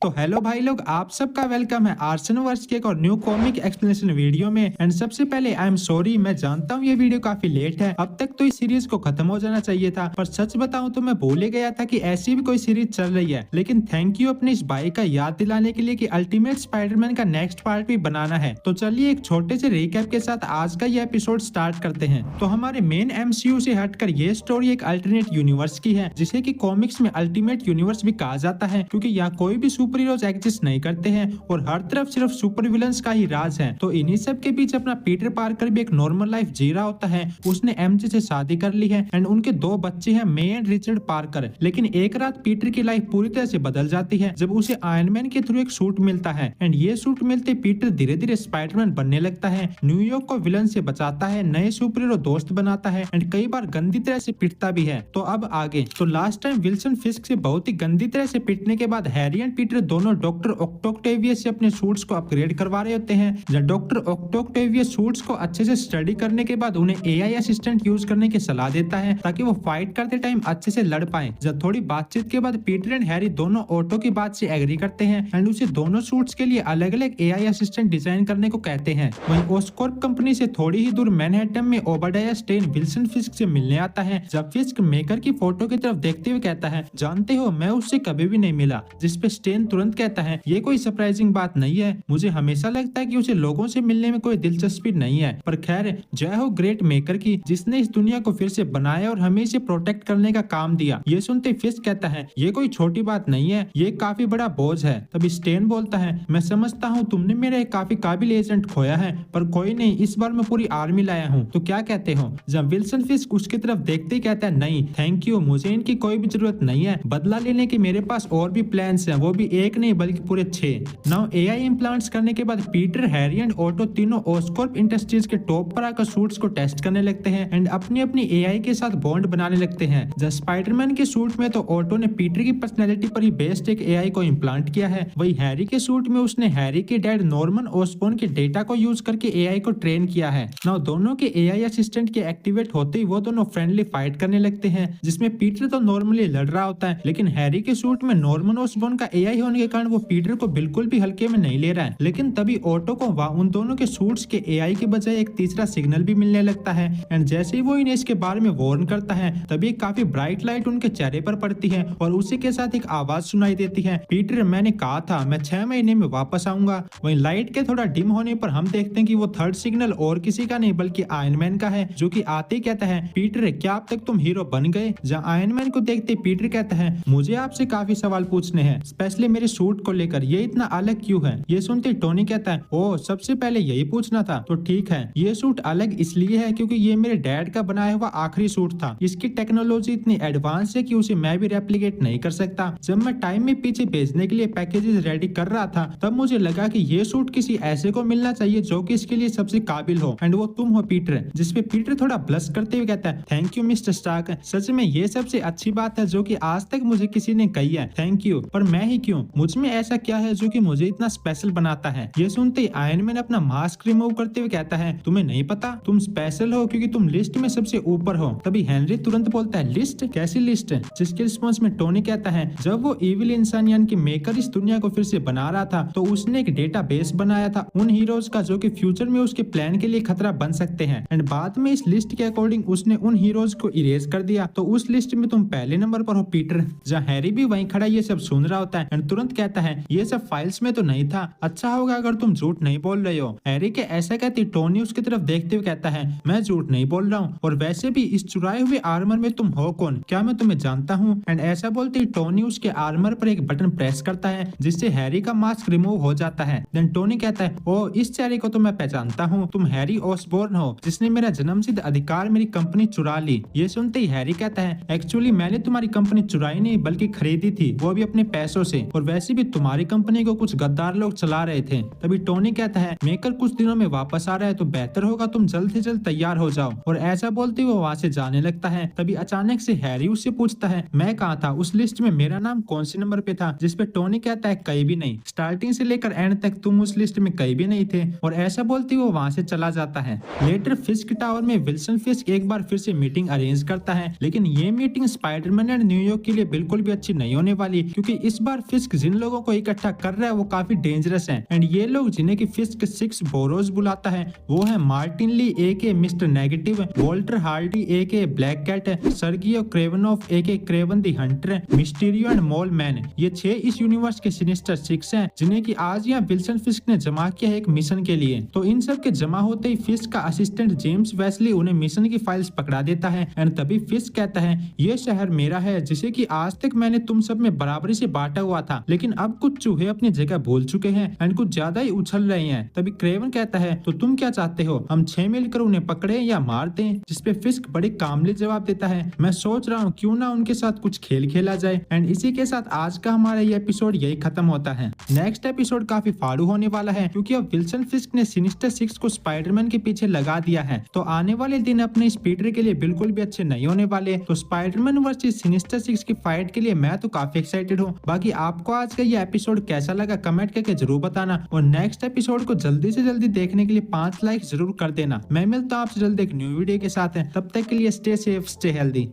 तो हेलो भाई लोग, आप सबका वेलकम है आर्सनवर्स के एक और न्यू कॉमिक एक्सप्लेनेशन वीडियो में। एंड सबसे पहले आई एम सॉरी, मैं जानता हूँ ये वीडियो काफी लेट है। अब तक तो इस सीरीज को खत्म हो जाना चाहिए था, पर सच बताऊं तो मैं भूल ही गया था कि ऐसी भी कोई सीरीज चल रही है। लेकिन थैंक यू अपने इस भाई का याद दिलाने के लिए कि अल्टीमेट स्पाइडरमैन का नेक्स्ट पार्ट भी बनाना है। तो चलिए एक छोटे से रिकैप के साथ आज का ये एपिसोड स्टार्ट करते हैं। तो हमारे मेन एमसीयू से हटकर ये स्टोरी एक अल्टरनेट यूनिवर्स की है, जिसे कि कॉमिक्स में अल्टीमेट यूनिवर्स भी कहा जाता है, क्योंकि यहाँ कोई भी सुपर हीरोज एग्जिस्ट नहीं करते हैं और हर तरफ सिर्फ सुपर विलन्स का ही राज है। तो इन्हीं सब के बीच अपना पीटर पार्कर भी एक नॉर्मल लाइफ जी रहा होता है। उसने एमजे से शादी कर ली है एंड उनके 2 बच्चे हैं, मे एंड रिचर्ड पार्कर। लेकिन एक रात पीटर की लाइफ पूरी तरह से बदल जाती है जब उसे आयरन मैन के थ्रू एक सूट मिलता है। एंड ये सूट मिलते पीटर धीरे धीरे स्पाइडरमैन बनने लगता है, न्यूयॉर्क को विलन से बचाता है, नए सुपर हीरो दोस्त बनाता है एंड कई बार गंदी तरह से पिटता भी है। तो अब आगे, तो लास्ट टाइम विल्सन फिस्क से बहुत ही गंदी तरह से पिटने के बाद हैरी एंड पीटर दोनों डॉक्टर ऑक्टोक्टेवियस से अपने सूट्स को अपग्रेड करवा रहे होते हैं। जब डॉक्टर ऑक्टोक्टेवियस सूट्स को अच्छे से स्टडी करने के बाद उन्हें एआई असिस्टेंट यूज करने की सलाह देता है ताकि वो फाइट करते टाइम अच्छे से लड़ पाए। जब थोड़ी बातचीत के बाद पीटर एंड हैरी दोनों ऑटो की बात से एग्री करते हैं एंड उसे दोनों सूट्स के लिए अलग अलग एआई असिस्टेंट डिजाइन करने को कहते हैं। वहीं ओस्कॉर्प कंपनी से थोड़ी ही दूर मैनहट्टन में ओबाडिया स्टेन विल्सन फिस्क से मिलने आता है। जब फिस्क मेकर की फोटो की तरफ देखते हुए कहता है, जानते हो मैं उससे कभी भी नहीं मिला, जिसपे स्टेन तुरंत कहता है, ये कोई सरप्राइजिंग बात नहीं है, मुझे हमेशा लगता है कि उसे लोगों से मिलने में कोई दिलचस्पी नहीं है। पर खैर, जय हो ग्रेट मेकर की, जिसने इस दुनिया को फिर से बनाया और हमें इसे प्रोटेक्ट करने का काम दिया। ये सुनते फिस्क कहता है, ये कोई छोटी बात नहीं है, ये काफी बड़ा बोझ है। तभी स्टेन बोलता है, मैं समझता हूँ तुमने मेरा एक काफी काबिल एजेंट खोया है, पर कोई नहीं, इस बार मैं पूरी आर्मी लाया हूँ, तो क्या कहते हो? जब विल्सन फिस्क उसकी तरफ देखते ही कहता है, नहीं थैंक यू, मुझे इनकी कोई भी जरूरत नहीं है, बदला लेने के मेरे पास और भी प्लान्स हैं, वो भी एक नहीं बल्कि पूरे 6। नाउ एआई इम्प्लांट्स करने के बाद पीटर, हैरी एंड ऑटो तीनों ऑस्कॉर्प इंडस्ट्रीज के टॉप पर आकर सूट्स को टेस्ट करने लगते हैं एंड अपनी अपनी एआई के साथ बॉन्ड बनाने लगते हैं। जब स्पाइडरमैन के सूट में तो ऑटो ने पीटर की पर्सनैलिटी पर ही बेस्ड एक एआई को इम्प्लांट किया है, वही हैरी के सूट में उसने हैरी के डैड नॉर्मन ऑसबॉर्न के डेटा को यूज करके एआई को ट्रेन किया है। नाउ दोनों के एआई असिस्टेंट के एक्टिवेट होते ही वो दोनों फ्रेंडली फाइट करने लगते हैं, जिसमें पीटर तो नॉर्मली लड़ रहा होता है, लेकिन हैरी के सूट में नॉर्मन ऑसबॉर्न का एआई होने के कारण वो पीटर को बिल्कुल भी हल्के में नहीं ले रहा है। लेकिन तभी ऑटो को उन दोनों के सूट्स के एआई के बजाय एक तीसरा सिग्नल भी मिलने लगता है एंड जैसे ही वो इन्हें इसके बारे में वार्न करता है, तभी एक काफी ब्राइट लाइट उनके चेहरे पर पड़ती है और उसी के साथ एक आवाज सुनाई देती है, पीटर मैंने कहा था मैं 6 महीने में वापस आऊंगा। वहीं लाइट के थोड़ा डिम होने पर हम देखते हैं कि वो थर्ड सिग्नल और किसी का नहीं बल्कि आयरन मैन का है, जो कि आते ही कहता है, पीटर क्या अब तक तुम हीरो बन गए? जहाँ आयरन मैन को देखते पीटर कहता है, मुझे आपसे काफी सवाल पूछने हैं, स्पेशली मेरे सूट को लेकर, ये इतना अलग क्यों है? ये सुनते टोनी कहता है, ओ सबसे पहले यही पूछना था, तो ठीक है, ये सूट अलग इसलिए है क्योंकि ये मेरे डैड का बनाया हुआ आखिरी सूट था। इसकी टेक्नोलॉजी इतनी एडवांस है कि उसे मैं भी रेप्लिकेट नहीं कर सकता। जब मैं टाइम में पीछे भेजने के लिए पैकेजेस रेडी कर रहा था, तब मुझे लगा कि ये सूट किसी ऐसे को मिलना चाहिए जो कि इसके लिए सबसे काबिल हो, एंड वो तुम हो पीटर। जिसपे पीटर थोड़ा ब्लश करते हुए कहता है, थैंक यू मिस्टर स्टार्क, सच में ये सबसे अच्छी बात है जो कि आज तक मुझे किसी ने कही है, थैंक यू। पर मैं ही क्यों? मुझ में ऐसा क्या है जो कि मुझे इतना स्पेशल बनाता है? ये सुनते ही आयरन मैन अपना मास्क रिमूव करते हुए कहता है, तुम्हें नहीं पता, तुम स्पेशल हो क्योंकि तुम लिस्ट में सबसे ऊपर हो। तभी हेनरी तुरंत बोलता है, लिस्ट? कैसी लिस्ट? जिसके रिस्पॉन्स में टोनी कहता है, जब वो इविल इंसान यानी कि मेकर इस दुनिया को फिर से बना रहा था, तो उसने एक डेटाबेस बनाया था उन हीरोज का जो कि फ्यूचर में उसके प्लान के लिए खतरा बन सकते हैं, एंड बाद में इस लिस्ट के अकॉर्डिंग उसने उन हीरोज को इरेज कर दिया। तो उस लिस्ट में तुम पहले नंबर पर हो पीटर। जहाँ हैरी भी वहीं खड़ा ये सब सुन रहा होता है एंड तुरंत कहता है, ये सब फाइल्स में तो नहीं था, अच्छा होगा अगर तुम झूठ नहीं बोल रहे हो। हैरी के ऐसा कहती टोनी उसकी तरफ देखते हुए कहता है, मैं झूठ नहीं बोल रहा हूँ, और वैसे भी इस चुराए हुए आर्मर में तुम हो कौन? क्या मैं तुम्हें जानता हूँ? एंड ऐसा बोलते ही टोनी उसके आर्मर पर एक बटन प्रेस करता है, जिससे हैरी का मास्क रिमूव हो जाता है। देन टोनी कहता है, ओ इस चेहरे को तो मैं पहचानता हूँ, तुम हैरी ऑसबॉर्न हो, जिसने मेरा जन्मसिद्ध अधिकार मेरी कंपनी चुरा ली। ये सुनते ही हैरी कहता है, एक्चुअली मैंने तुम्हारी कंपनी चुराई नहीं बल्कि खरीदी थी, वो भी अपने पैसों से, और वैसे भी तुम्हारी कंपनी को कुछ गद्दार लोग चला रहे थे। तभी टोनी कहता है, मेकर कुछ दिनों में वापस आ रहा है, तो बेहतर होगा तुम जल्द से जल्द तैयार हो जाओ। और ऐसा बोलते हुए वहाँ से जाने लगता है। तभी अचानक से हैरी उससे पूछता है, मैं कहा था उस लिस्ट में मेरा नाम कौन से नंबर पे था? जिसपे टोनी कहता है, कहीं भी नहीं, स्टार्टिंग से लेकर एंड तक तुम उस लिस्ट में कहीं भी नहीं थे। और ऐसा बोलते हुए वहाँ से चला जाता है। लेटर फिस्क टावर में विल्सन फिस्क एक बार फिर से मीटिंग अरेंज करता है, लेकिन ये मीटिंग स्पाइडरमैन एंड न्यूयॉर्क के लिए बिल्कुल भी अच्छी नहीं होने वाली, क्योंकि इस बार फिस्क जिन लोगों को इकट्ठा कर रहा है वो काफी डेंजरस है। एंड ये लोग जिन्हें की फिस्क सिक्स बोरोज बुलाता है वो है Martin Li AKA Mister Negative, Walter Hardy AKA Black Cat, Sergei Kravinoff AKA Kraven the Hunter, Mysterio and Mole Man. ये 6 इस यूनिवर्स के सिनिस्टर सिक्स हैं जिन्हें की आज यहाँ विल्सन फिस्क ने जमा किया है एक मिशन के लिए। तो इन सब के जमा होते ही फिस्क का असिस्टेंट जेम्स वेस्ली उन्हें मिशन की फाइल्स पकड़ा देता है। एंड तभी फिस्क कहता है ये शहर मेरा है जिसे कि आज तक मैंने तुम सब में बराबरी से बांटा हुआ था, लेकिन अब कुछ चूहे अपनी जगह भूल चुके हैं एंड कुछ ज्यादा ही उछल रहे हैं। तभी क्रेवन कहता है तो तुम क्या चाहते हो, हम 6 मिलकर उन्हें पकड़े या मार दें? जिसपे फिस्क बड़े कामले जवाब देता है मैं सोच रहा हूँ क्यों ना उनके साथ कुछ खेल खेला जाए। एंड इसी के साथ आज का हमारा ये एपिसोड यही खत्म होता है। नेक्स्ट एपिसोड काफी फाड़ू होने वाला है क्योंकि अब विल्सन फिस्क ने सिनिस्टर सिक्स को स्पाइडरमैन के पीछे लगा दिया है। तो आने वाले दिन अपने इस पीटर के लिए बिल्कुल भी अच्छे नहीं होने वाले। तो स्पाइडरमैन वर्सेस सिनिस्टर सिक्स की फाइट के लिए मैं तो काफी एक्साइटेड हूँ। बाकी आपको आज का ये एपिसोड कैसा लगा कमेंट करके जरूर बताना और नेक्स्ट एपिसोड को जल्दी से जल्दी देखने के लिए 5 लाइक जरूर कर देना। मैं मिलता हूँ आपसे जल्दी एक न्यू वीडियो के साथ। तब तक के लिए स्टे सेफ स्टे हेल्दी।